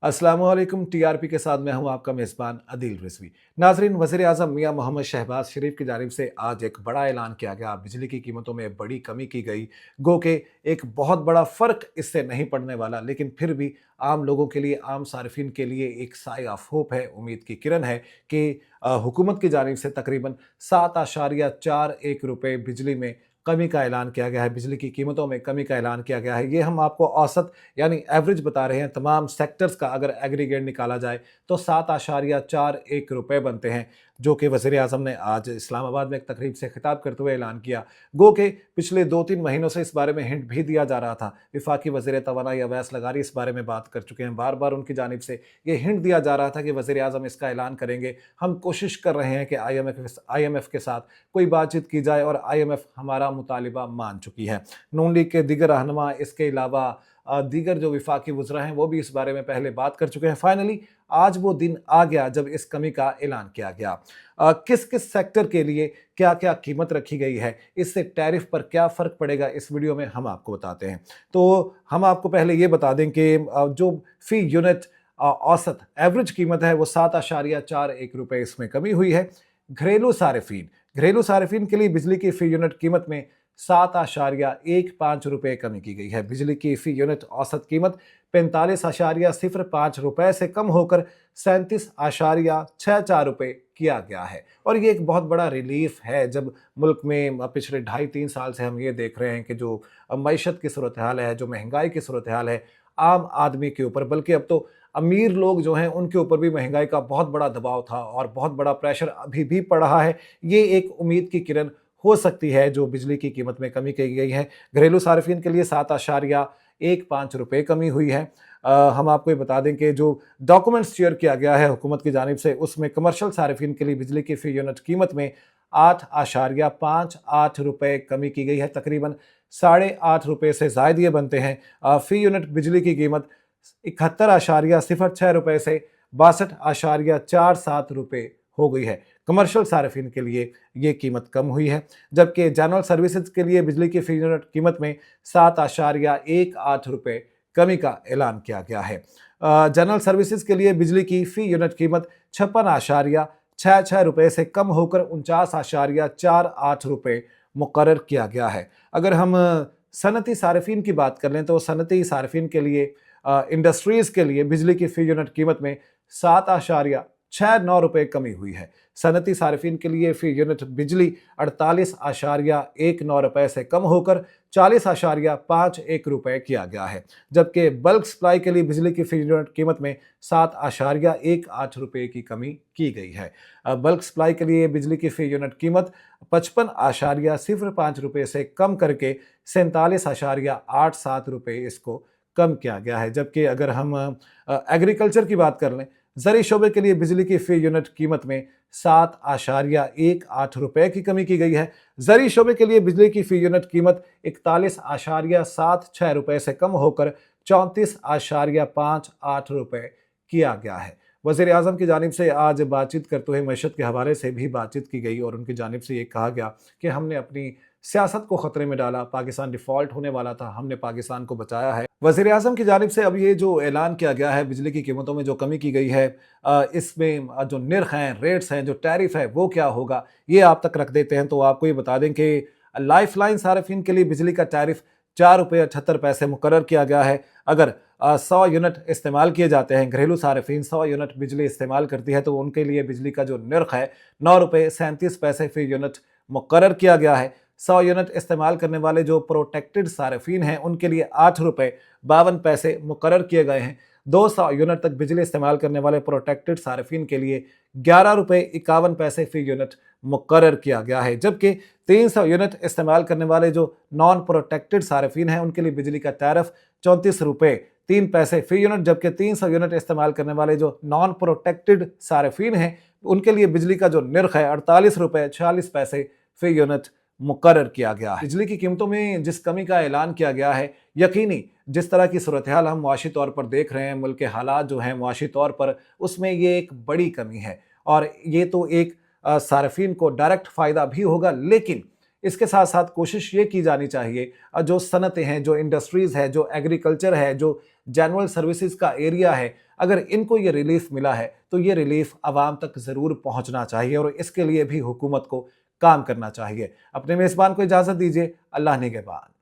अस्सलाम वालेकुम। टीआरपी के साथ मैं हूं आपका मेज़बान अदील रिजवी। नाज़रीन, वज़ीर आज़म मियां मोहम्मद शहबाज शरीफ की जानिब से आज एक बड़ा ऐलान किया गया। बिजली की कीमतों में बड़ी कमी की गई। गो के एक बहुत बड़ा फ़र्क इससे नहीं पड़ने वाला, लेकिन फिर भी आम लोगों के लिए, आम सार्फिन के लिए एक साए ऑफ होप है, उम्मीद की किरण है कि हुकूमत की जानिब से तकरीबन 7.41 रुपए बिजली में कमी का ऐलान किया गया है। बिजली की कीमतों में कमी का ऐलान किया गया है। ये हम आपको औसत यानी एवरेज बता रहे हैं। तमाम सेक्टर्स का अगर एग्रीगेट निकाला जाए तो 7.41 रुपए बनते हैं, जो कि वज़ीर आज़म ने आज इस्लामाबाद में एक तकरीब से खिताब करते हुए ऐलान किया। गो के पिछले 2-3 महीनों से इस बारे में हिंट भी दिया जा रहा था। वफाकी वज़ीर तवानाई अवैस लगारी इस बारे में बात कर चुके हैं। बार-बार उनकी जानिब से ये हिंट दिया जा रहा था कि वज़ीर आज़म इसका ऐलान करेंगे। हम कोशिश कर रहे हैं कि आईएमएफ के साथ कोई बातचीत की जाए और आईएमएफ हमारा मुतालिबा मान चुकी है। नून लीग के दीगर रहनुमा, इसके अलावा दीगर जो वफाकी वुज़रा हैं, वो भी इस बारे में पहले बात कर चुके हैं। फाइनली आज वो दिन आ गया जब इस कमी का ऐलान किया गया। किस किस सेक्टर के लिए क्या क्या कीमत रखी गई है, इससे टैरिफ पर क्या फ़र्क पड़ेगा, इस वीडियो में हम आपको बताते हैं। तो हम आपको पहले ये बता दें कि जो फ़ी यूनिट औसत एवरेज कीमत है वो 7.41 रुपए इसमें कमी हुई है। घरेलू सार्फिन के लिए बिजली की फ़ी यूनिट कीमत में 7.15 रुपए कमी की गई है। बिजली की फ़ी यूनिट औसत कीमत 45.05 रुपए से कम होकर 37.64 रुपए किया गया है। और ये एक बहुत बड़ा रिलीफ है जब मुल्क में पिछले 2.5-3 साल से हम ये देख रहे हैं कि जो मईशत की सूरत हाल है, जो महंगाई की सूरत हाल है, आम आदमी के ऊपर, बल्कि अब तो अमीर लोग जो हैं उनके ऊपर भी महंगाई का बहुत बड़ा दबाव था और बहुत बड़ा प्रेशर अभी भी पड़ रहा है। ये एक उम्मीद की किरण हो सकती है जो बिजली की कीमत में कमी की गई है। घरेलू सार्फिन के लिए 7.15 रुपए कमी हुई है। हम आपको ये बता दें कि जो डॉक्यूमेंट्स शेयर किया गया है हुकूमत की जानिब से, उसमें कमर्शियल सार्फिन के लिए बिजली की फ़ी यूनिट कीमत में 8.58 रुपए कमी की गई है। तकरीबन 8.5 रुपए से ज़ायद ये बनते हैं। फ़ी यूनिट बिजली की कीमत 71.06 रुपए से 62.47 रुपए हो गई है। कमर्शियल सार्फिन के लिए ये कीमत कम हुई है, जबकि जनरल सर्विसेज के लिए बिजली की फ़ी यूनिट कीमत में 7.18 रुपए कमी का ऐलान किया गया है। जनरल सर्विसेज के लिए बिजली की फ़ी यूनिट कीमत 56.66 रुपए से कम होकर 49.48 रुपए मुकर्रर किया गया है। अगर हम सनती सार्फिन की बात कर लें तो सनती सार्फिन के लिए इंडस्ट्रीज़ के लिए बिजली की फ़ी यूनिट कीमत में 7.69 रुपए कमी हुई है। सनती सार्फिन के लिए फ़ी यूनिट बिजली 48.19 रुपए से कम होकर 40.51 रुपए किया गया है, जबकि बल्क सप्लाई के लिए बिजली की फ़ी यूनिट कीमत में 7.18 रुपए की कमी की गई है। बल्क सप्लाई के लिए बिजली की फ़ी यूनिट कीमत 55.05 रुपए से कम करके 47.87 रुपए इसको कम किया गया है। जबकि अगर हम एग्रीकल्चर की बात कर लें, ज़री शोबे के लिए बिजली की फ़ी यूनिट कीमत में 7.18 रुपए की कमी की गई है। ज़री शोबे के लिए बिजली की फ़ी यूनिट कीमत 41.76 रुपए से कम होकर 34.58 रुपए किया गया है। वज़ीर आज़म की जानिब से आज बातचीत करते हुए मईशत के हवाले से भी बातचीत की गई और उनकी जानिब से ये कहा गया कि हमने अपनी सियासत को ख़तरे में डाला, पाकिस्तान डिफ़ॉल्ट होने वाला था, हमने पाकिस्तान को बचाया है। वज़ीर आज़म की जानिब से अब ये जो ऐलान किया गया है, बिजली की कीमतों में जो कमी की गई है, इसमें जो निर्ख हैं, रेट्स हैं, जो टैरिफ है, वो क्या होगा, ये आप तक रख देते हैं। तो आपको ये बता दें कि लाइफ़लाइन सार्फिन के लिए बिजली का टैरिफ 4 रुपये 78 पैसे मुकर्रर किया गया है। अगर 100 यूनिट इस्तेमाल किए जाते हैं, घरेलू सार्फिन 100 यूनिट बिजली इस्तेमाल करती है, तो उनके लिए बिजली का जो निर्ख है 9 रुपये 37 पैसे फ़ी यूनिट मुकर्रर किया गया है। 100 यूनिट इस्तेमाल करने वाले जो प्रोटेक्टेड सार्फिन हैं, उनके लिए 8 रुपये 52 पैसे मुकर्रर किए गए हैं। 200 यूनिट तक बिजली इस्तेमाल करने वाले प्रोटेक्टेड सार्फिन के लिए 11 रुपये 51 पैसे फ़ी यूनिट मुकर्रर किया गया है। जबकि 300 यूनिट इस्तेमाल करने वाले जो नॉन प्रोटेक्टेड सार्फिन हैं, उनके लिए बिजली का टैरिफ 34 रुपये 3 पैसे फ़ी यूनिट, जबकि 300 यूनिट इस्तेमाल करने वाले जो नॉन प्रोटेक्टेड सार्फिन हैं, उनके लिए बिजली का जो निर्ख है 48 रुपये 46 पैसे फ़ी यूनिट मुकर्रर किया गया है। बिजली की कीमतों में जिस कमी का ऐलान किया गया है, यकीनी जिस तरह की सूरत हाल हम मुआशी तौर पर देख रहे हैं, मुल्क के हालात जो हैं मुआशी तौर पर, उसमें ये एक बड़ी कमी है और ये तो एक सार्फिन को डायरेक्ट फ़ायदा भी होगा, लेकिन इसके साथ साथ कोशिश ये की जानी चाहिए जो सनतें हैं, जो इंडस्ट्रीज़ है, जो एग्रीकल्चर है, जो जनरल सर्विसेज का एरिया है, अगर इनको ये रिलीफ मिला है तो ये रिलीफ आवाम तक ज़रूर पहुंचना चाहिए और इसके लिए भी हुकूमत को काम करना चाहिए। अपने मेज़बान को इजाज़त दीजिए। अल्लाह निगहबान।